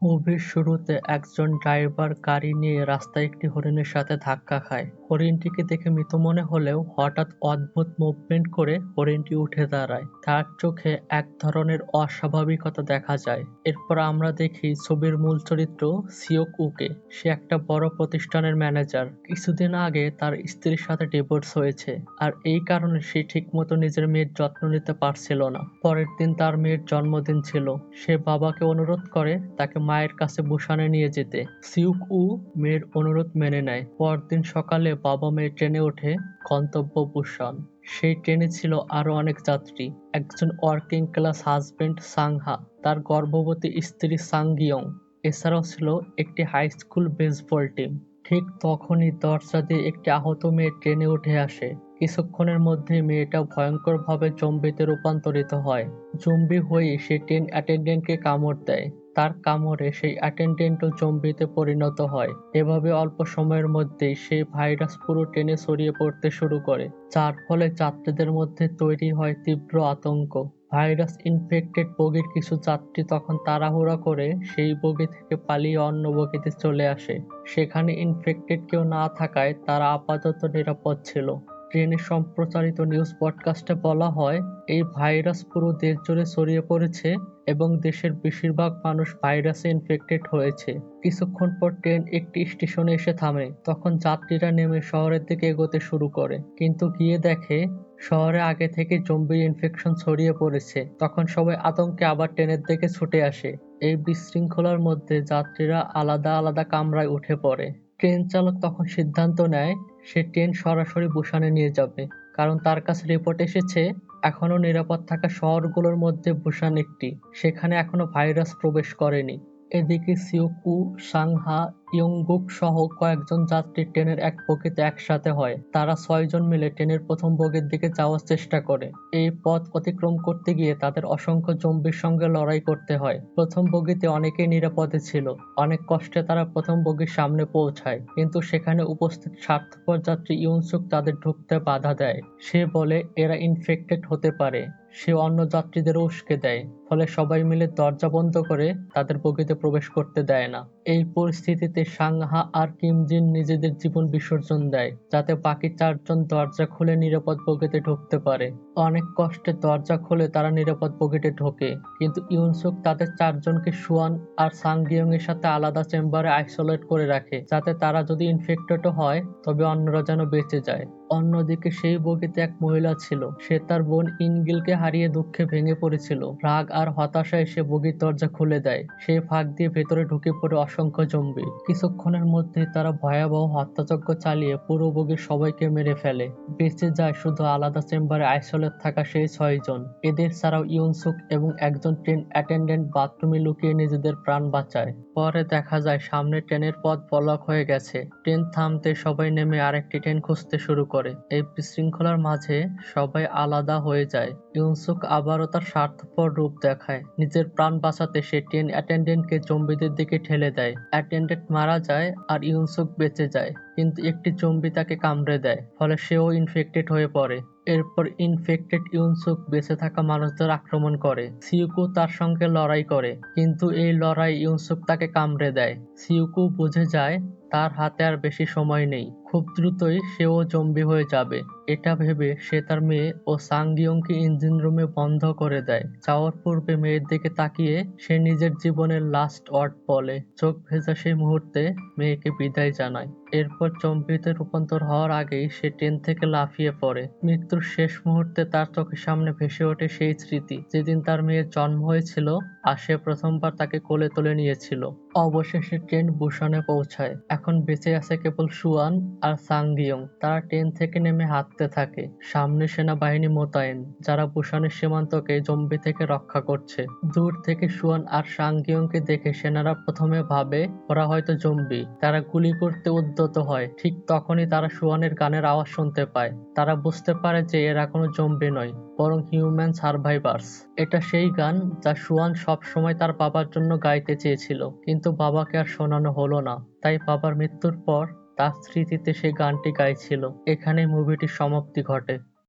মুভির শুরুতে একজন ড্রাইভার গাড়ি নিয়ে রাস্তায় একটি হরিণের সাথে ধাক্কা খায়। হরিণটিকে দেখে মৃত মনে হলেও হঠাৎ অদ্ভুত মুভমেন্ট করে হরিণটি উঠে দাঁড়ায়। তার চোখে এক ধরনের অস্বাভাবিকতা দেখা যায়। এরপর আমরা দেখি ছবির মূল চরিত্র সিওক উকে। সে একটা বড় প্রতিষ্ঠানের ম্যানেজার। কিছুদিন আগে তার স্ত্রীর সাথে ডিভোর্স হয়েছে, আর এই কারণে সে ঠিকমতো নিজের মেয়ের যত্ন নিতে পারছিল না। পরের দিন তার মেয়ের জন্মদিন ছিল। সে বাবাকে অনুরোধ করে তাকে মায়ের কাছে বুসানে নিয়ে যেতে। সিউক উ মেয়ের অনুরোধ মেনে নেয়। পরদিন সকালে বাবা মেয়ে ট্রেনে ওঠে গন্তব্য বুসান। সেই ট্রেনে ছিল আরো অনেক যাত্রী। একজন ওয়ার্কিং ক্লাস হাজবেন্ড সাংহা, তার গর্ভবতী স্ত্রী সাংগিয়ং, এছাড়াও ছিল একটি হাই স্কুল বেসবল টিম। ঠিক তখনই দরজা দিয়ে একটি আহত মেয়ে ট্রেনে উঠে আসে। কিছুক্ষণের মধ্যেই মেয়েটা ভয়ঙ্করভাবে জম্বিতে রূপান্তরিত হয়। জম্বি হয়ে সে ট্রেন অ্যাটেন্ডেন্টকে কামড় দেয়। তার কামড়ে সেই অ্যাটেন্ডেন্টও জম্বিতে পরিণত হয়। এভাবে অল্প সময়ের মধ্যেই সেই ভাইরাস পুরো ট্রেনে ছড়িয়ে পড়তে শুরু করে, যার ফলে যাত্রীদের মধ্যে তৈরি হয় তীব্র আতঙ্ক। ভাইরাস ইনফেক্টেড বগির কিছু যাত্রী তখন তাড়াহুড়া করে সেই বগি থেকে পালিয়ে অন্য বগিতে চলে আসে। সেখানে ইনফেক্টেড কেউ না থাকায় তারা আপাতত নিরাপদ ছিল। ট্রেনে সম্প্রচারিত নিউজ পডকাস্টে বলা হয়, এই ভাইরাস পুরো দেশ জুড়ে ছড়িয়ে পড়েছে এবং দেশের বেশিরভাগ মানুষ ভাইরাসে ইনফেক্টেড হয়েছে। কিছুক্ষণ পর ট্রেন একটি স্টেশনে এসে থামে। তখন যাত্রীরা নেমে শহরের দিকে এগোতে শুরু করে, কিন্তু গিয়ে দেখে শহরে আগে থেকে জম্বির ইনফেকশন ছড়িয়ে পড়েছে। তখন সবাই আতঙ্কে আবার ট্রেনের দিকে ছুটে আসে। এই বিশৃঙ্খলার মধ্যে যাত্রীরা আলাদা আলাদা কামরায় উঠে পড়ে। ট্রেন চালক তখন সিদ্ধান্ত নেয় সে ট্রেন সরাসরি বুসানে নিয়ে যাবে, কারণ তার কাছে রিপোর্ট এসেছে এখনো নিরাপদ থাকা শহরগুলোর মধ্যে বুসান একটি। সেখানে এখনো ভাইরাস প্রবেশ করেনি। এদিকে সিওক উ, সাংহা, ইয়ংগুক সহ কয়েকজন যাত্রী ট্রেনের এক বগিতে একসাথে হয়। তারা 6 জন মিলে ট্রেনের প্রথম বগির দিকে যাওয়ার চেষ্টা করে। এই পথ অতিক্রম করতে গিয়ে তাদের অসংখ্য জম্বির সঙ্গে লড়াই করতে হয়। প্রথম বগিতে অনেকেই নিরাপদে ছিল। অনেক কষ্টে তারা প্রথম বগির সামনে পৌঁছায়, কিন্তু সেখানে উপস্থিত স্বার্থপর যাত্রী ইউনসুক তাদের ঢুকতে বাধা দেয়। সে বলে এরা ইনফেক্টেড হতে পারে। সে অন্য যাত্রীদেরও উস্কে দেয়, ফলে সবাই মিলে দরজা বন্ধ করে তাদের বগিতে প্রবেশ করতে দেয় না। এই পরিস্থিতিতে সাংহা আর কিমজিন নিজেদের জীবন বিসর্জন দেয়, যাতে বাকি 4 জন দরজা খুলে নিরাপদ বগিতে ঢুকতে পারে। অনেক কষ্টে দরজা খুলে তারা নিরাপদ বগিতে ঢোকে, কিন্তু ইউনসুক তাদের 4 জনকে সুয়ান আর সাংগিয়ং এর সাথে আলাদা চেম্বারে আইসোলেট করে রাখে, যাতে তারা যদি ইনফেক্টেডও হয় তবে অন্যরা যেন বেঁচে যায়। অন্যদিকে সেই বগিতে এক মহিলা ছিল। সে তার বোন ইনগিলকে হারিয়ে দুঃখে ভেঙে পড়েছিল। রাগ আর হতাশায় সে বগির দরজা খুলে দেয়। সেই ফাঁক দিয়ে ভেতরে ঢুকে পড়ে অসংখ্য জম্বি। কিছুক্ষণের মধ্যেই তারা ভয়াবহ হত্যাযজ্ঞ চালিয়ে পুরো বগির সবাইকে মেরে ফেলে। বেঁচে যায় শুধু আলাদা চেম্বারে আইসোলেট থাকা সেই 6 জন। এদের ছাড়াও ইউনসুক এবং একজন ট্রেন অ্যাটেন্ডেন্ট বাথরুমে লুকিয়ে নিজেদের প্রাণ বাঁচায়। পরে দেখা যায় সামনে ট্রেনের পথ ব্লক হয়ে গেছে। ট্রেন থামতে সবাই নেমে আরেকটি ট্রেন খুঁজতে শুরু করে। এই বিশৃঙ্খলার মাঝে সবাই আলাদা হয়ে যায়। ইউনসুক আবারও তার স্বার্থপর রূপ দেখায়। নিজের প্রাণ বাঁচাতে সে ট্রেন অ্যাটেন্ডেন্টকে জম্বিদের দিকে ঠেলে দেয়। অ্যাটেন্ডেন্ট মারা যায় আর ইউনসুক বেঁচে যায়, কিন্তু একটি জম্বি তাকে কামড়ে দেয়, ফলে সেও ইনফেক্টেড হয়ে পড়ে। এরপর ইনফেক্টেড ইউনসুক বেঁচে থাকা মানুষদের আক্রমণ করে। সিউকু তার সঙ্গে লড়াই করে, কিন্তু এই লড়াই ইউনসুক তাকে কামড়ে দেয়। সিউকু বুঝে যায় তার হাতে আর বেশি সময় নেই। খুব দ্রুতই সেও জম্বি হয়ে যাবে। এটা ভেবে সে তার মেয়ে ও সাংগিয়ংকে ইঞ্জিন রুমে বন্ধ করে দেয়। যাওয়ার পূর্বে মেয়ের দিকে তাকিয়ে সে নিজের জীবনের লাস্ট ওয়ার্ড বলে। চোখ ভেজা সেই মুহূর্তে মেয়েকে বিদায় জানায়। এরপর জম্বিতে রূপান্তর হওয়ার আগেই সে ট্রেন থেকে লাফিয়ে পড়ে। মৃত্যুর শেষ মুহূর্তে তার চোখের সামনে ভেসে ওঠে সেই স্মৃতি, যেদিন তার মেয়ের জন্ম হয়েছিল আর সে প্রথমবার তাকে কোলে তুলে নিয়েছিল। অবশেষে ট্রেন বুসানে পৌঁছায়। এখন বেঁচে আছে কেবল সুয়ান আর সাংগিয়ং। তারা ট্রেন থেকে নেমে হাঁটতে থাকে। সামনে সেনাবাহিনী মোতায়েন, যারা বুসানের সীমান্তকে জম্বি থেকে রক্ষা করছে। দূর থেকে সুয়ান আর সাংগিয়ংকে দেখে সেনারা প্রথমে ভাবে ওরা হয়তো জম্বি। তারা গুলি করতে উদ্যত হয়। ঠিক তখনই তারা সুয়ানের গানের আওয়াজ শুনতে পায়। তারা বুঝতে পারে যে এরা কোনো জম্বি নয়, বরং হিউম্যান সার্ভাইভার্স। এটা সেই গান যা সুয়ান সব সময় তার বাবার জন্য গাইতে চেয়েছিল, কিন্তু বাবাকে আর শোনানো হলো না। তাই বাবার মৃত্যুর পর তার স্মৃতিতে সে গানটি গাইছিল। এখানেই মুভিটির সমাপ্তি ঘটে।